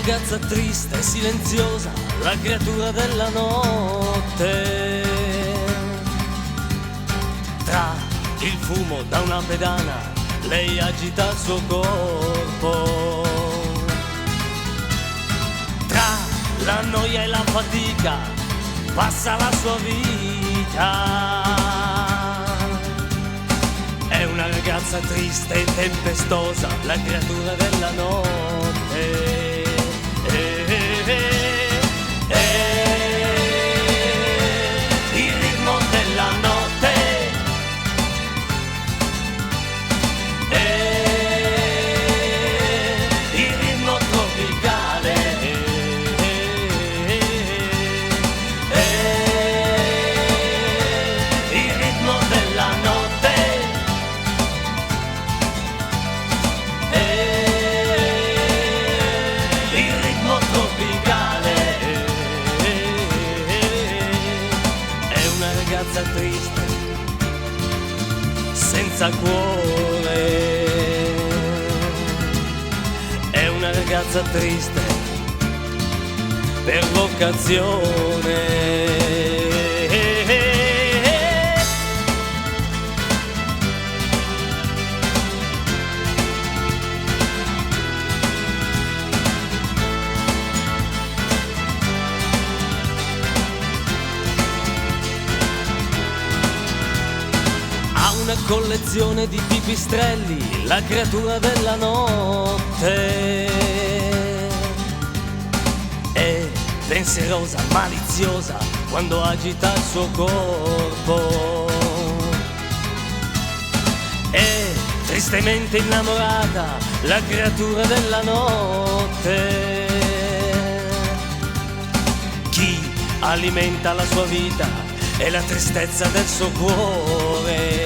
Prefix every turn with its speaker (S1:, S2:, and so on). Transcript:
S1: ragazza triste e silenziosa, la creatura della notte. Tra il fumo da una pedana, lei agita il suo corpo. Tra la noia e la fatica, passa la sua vita. È una ragazza triste e tempestosa, la creatura della notte. Il ritmo della notte. Il ritmo tropicale. Il ritmo della notte. Il ritmo tropicale. È una ragazza triste, senza cuore. È una ragazza triste per vocazione. Una collezione di pipistrelli, la creatura della notte. È pensierosa, maliziosa, quando agita il suo corpo. È tristemente innamorata, la creatura della notte. Chi alimenta la sua vita è la tristezza del suo cuore.